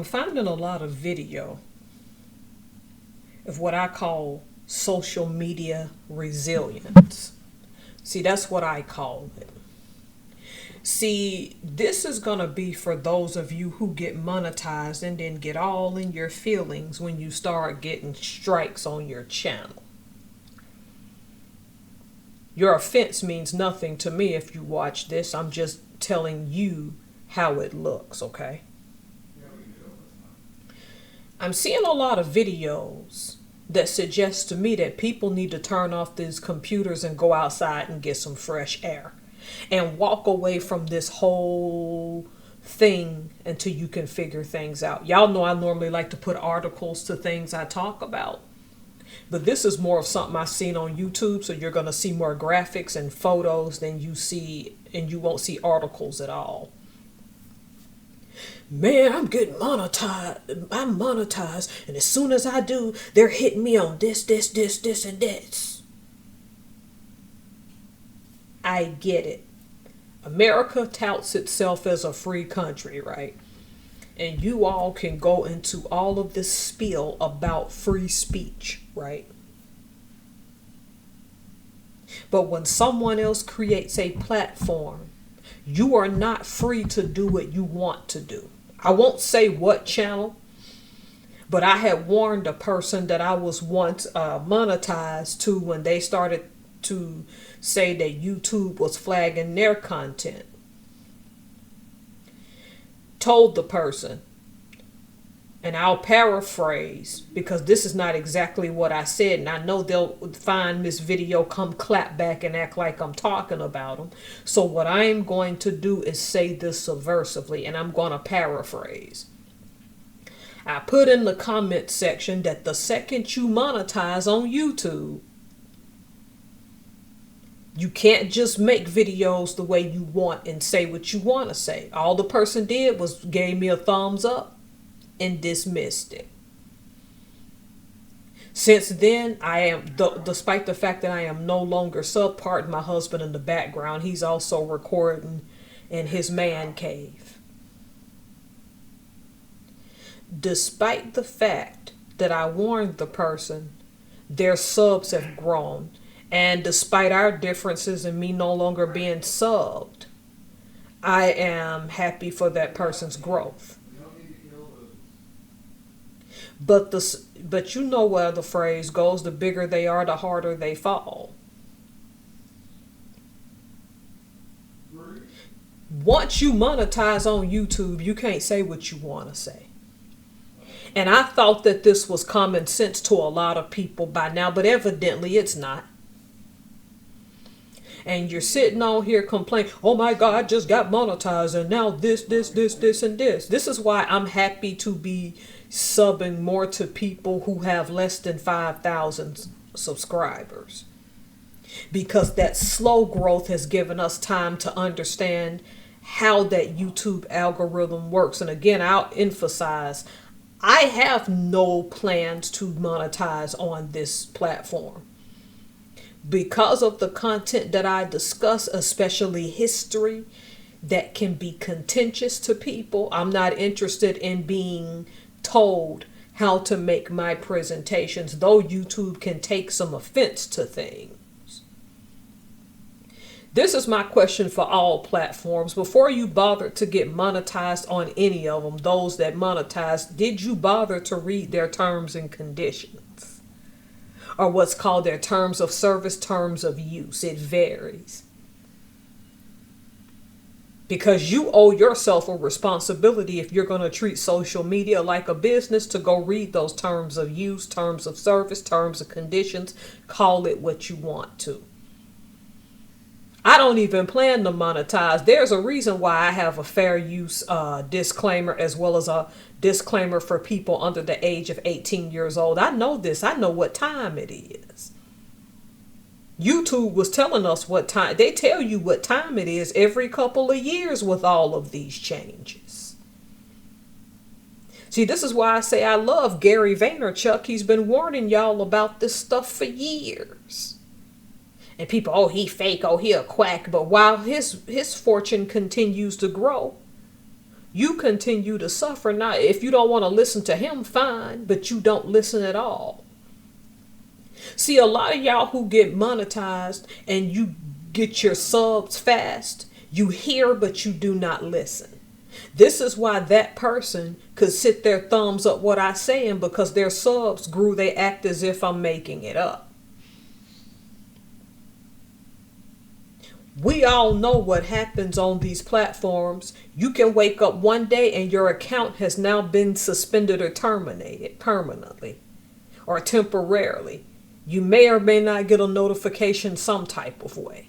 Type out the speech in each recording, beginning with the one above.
I'm finding a lot of video of what I call social media resilience. See, that's what I call it. See, this is going to be for those of you who get monetized and then get all in your feelings when you start getting strikes on your channel. Your offense means nothing to me if you watch this. I'm just telling you how it looks, okay? I'm seeing a lot of videos that suggest to me that people need to turn off these computers and go outside and get some fresh air and walk away from this whole thing until you can figure things out. Y'all know I normally like to put articles to things I talk about, but this is more of something I've seen on YouTube, so you're going to see more graphics and photos than you see, and you won't see articles at all. Man, I'm getting monetized. I'm monetized. And as soon as I do, they're hitting me on this, and this. I get it. America touts itself as a free country, right? And you all can go into all of this spiel about free speech, right? But when someone else creates a platform, you are not free to do what you want to do. I won't say what channel, but I had warned a person that I was once monetized to when they started to say that YouTube was flagging their content. Told the person, and I'll paraphrase because this is not exactly what I said, and I know they'll find this video, come clap back and act like I'm talking about them. So what I'm going to do is say this subversively, and I'm going to paraphrase. I put in the comment section that the second you monetize on YouTube, you can't just make videos the way you want and say what you want to say. All the person did was gave me a thumbs up and dismissed it. Since then, I am, despite the fact that I am no longer pardon my husband in the background, he's also recording in his man cave. Despite the fact that I warned the person, their subs have grown. And despite our differences and me no longer being subbed, I am happy for that person's growth. But you know where the phrase goes, the bigger they are, the harder they fall. Once you monetize on YouTube, you can't say what you want to say. And I thought that this was common sense to a lot of people by now, but evidently it's not. And you're sitting on here complaining, oh my God, I just got monetized and now this, and this. This is why I'm happy to be subbing more to people who have less than 5,000 subscribers. Because that slow growth has given us time to understand how that YouTube algorithm works. And again, I'll emphasize, I have no plans to monetize on this platform. Because of the content that I discuss, especially history, that can be contentious to people, I'm not interested in being told how to make my presentations, though YouTube can take some offense to things. This is my question for all platforms. Before you bother to get monetized on any of them, those that monetize, did you bother to read their terms and conditions? Or what's called their terms of service, terms of use. It varies. Because you owe yourself a responsibility if you're going to treat social media like a business to go read those terms of use, terms of service, terms of conditions. Call it what you want to. I don't even plan to monetize. There's a reason why I have a fair use disclaimer as well as a disclaimer for people under the age of 18 years old. I know this. I know what time it is. YouTube was telling us what time. They tell you what time it is every couple of years with all of these changes. See, this is why I say I love Gary Vaynerchuk. He's been warning y'all about this stuff for years. And people, oh, he fake, oh, he a quack. But while his fortune continues to grow, You continue to suffer. Now, if you don't want to listen to him, fine, but you don't listen at all. See, a lot of y'all who get monetized and you get your subs fast, you hear, but you do not listen. This is why that person could sit there thumbs up what I say, and because their subs grew, they act as if I'm making it up. We all know what happens on these platforms. You can wake up one day and your account has now been suspended or terminated permanently or temporarily. You may or may not get a notification some type of way.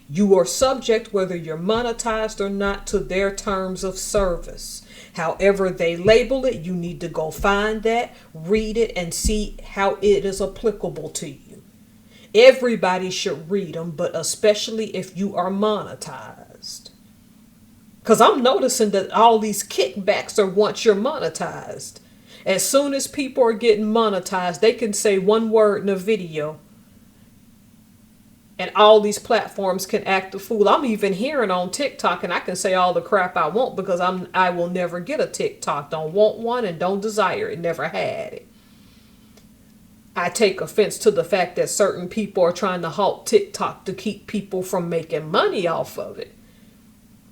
You are subject, whether you're monetized or not, to their terms of service. However they label it, you need to go find that, read it, and see how it is applicable to you. Everybody should read them, but especially if you are monetized. Because I'm noticing that all these kickbacks are once you're monetized. As soon as people are getting monetized, they can say one word in a video and all these platforms can act a fool. I'm even hearing on TikTok, and I can say all the crap I want because I will never get a TikTok. Don't want one and don't desire it. Never had it. I take offense to the fact that certain people are trying to halt TikTok to keep people from making money off of it.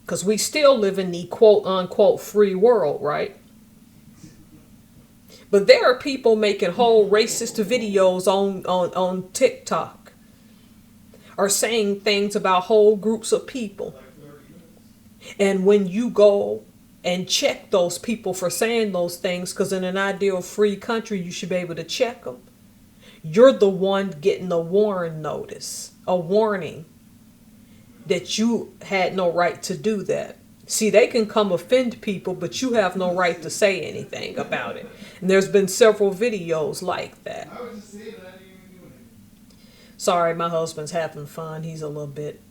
Because we still live in the quote unquote free world, right? But there are people making whole racist videos on TikTok, or saying things about whole groups of people. And when you go and check those people for saying those things, because in an ideal free country, you should be able to check them. You're the one getting a warn notice, a warning that you had no right to do that. See, they can come offend people, but you have no right to say anything about it. And there's been several videos like that. Sorry, my husband's having fun. He's a little bit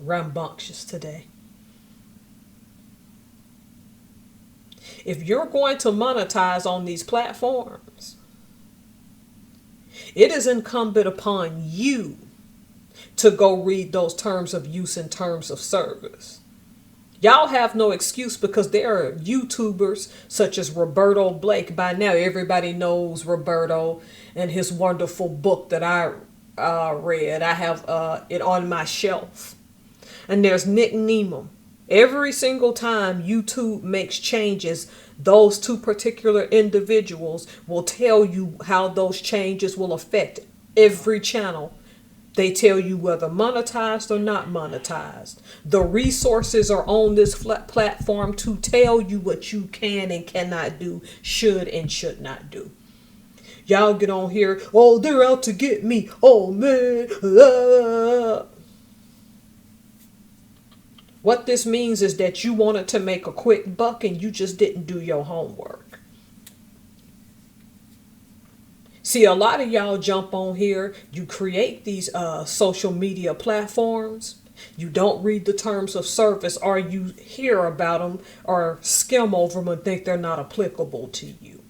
rambunctious today. If you're going to monetize on these platforms, it is incumbent upon you to go read those terms of use and terms of service. Y'all have no excuse, because there are YouTubers such as Roberto Blake. By now, everybody knows Roberto and his wonderful book that I read. I have it on my shelf. And there's Nick Nemo. Every single time YouTube makes changes, those two particular individuals will tell you how those changes will affect every channel. They tell you whether monetized or not monetized. The resources are on this platform to tell you what you can and cannot do, should and should not do. Y'all get on here, oh, they're out to get me. Oh, man. What this means is that you wanted to make a quick buck and you just didn't do your homework. See, a lot of y'all jump on here, you create these social media platforms, you don't read the terms of service, or you hear about them or skim over them and think they're not applicable to you.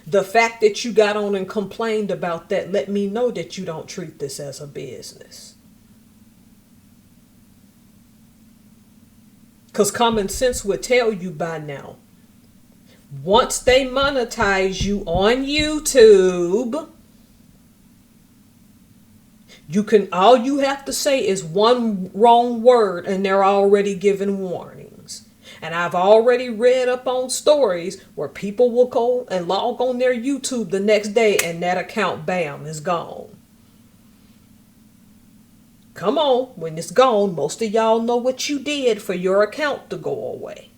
The fact that you got on and complained about that let me know that you don't treat this as a business. Because common sense would tell you by now, once they monetize you on YouTube, all you have to say is one wrong word and they're already giving warnings. And I've already read up on stories where people will go and log on their YouTube the next day and that account, bam, is gone. Come on, when it's gone, most of y'all know what you did for your account to go away.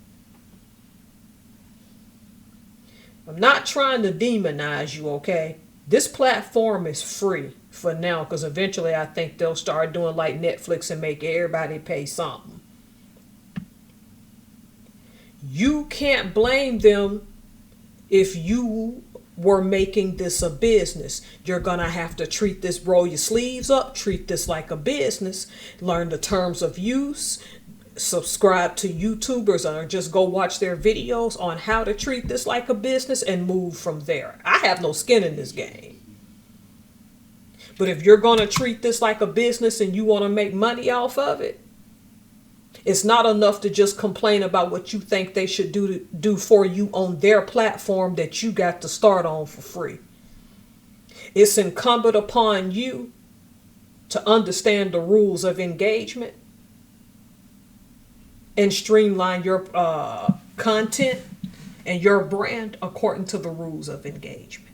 I'm not trying to demonize you, okay? This platform is free for now, because eventually I think they'll start doing like Netflix and make everybody pay something. You can't blame them if you were making this a business. You're gonna have to treat this, roll your sleeves up, treat this like a business, learn the terms of use, subscribe to YouTubers, or just go watch their videos on how to treat this like a business and move from there. I have no skin in this game. But if you're going to treat this like a business and you want to make money off of it, it's not enough to just complain about what you think they should do for you on their platform that you got to start on for free. It's incumbent upon you to understand the rules of engagement and streamline your content and your brand according to the rules of engagement.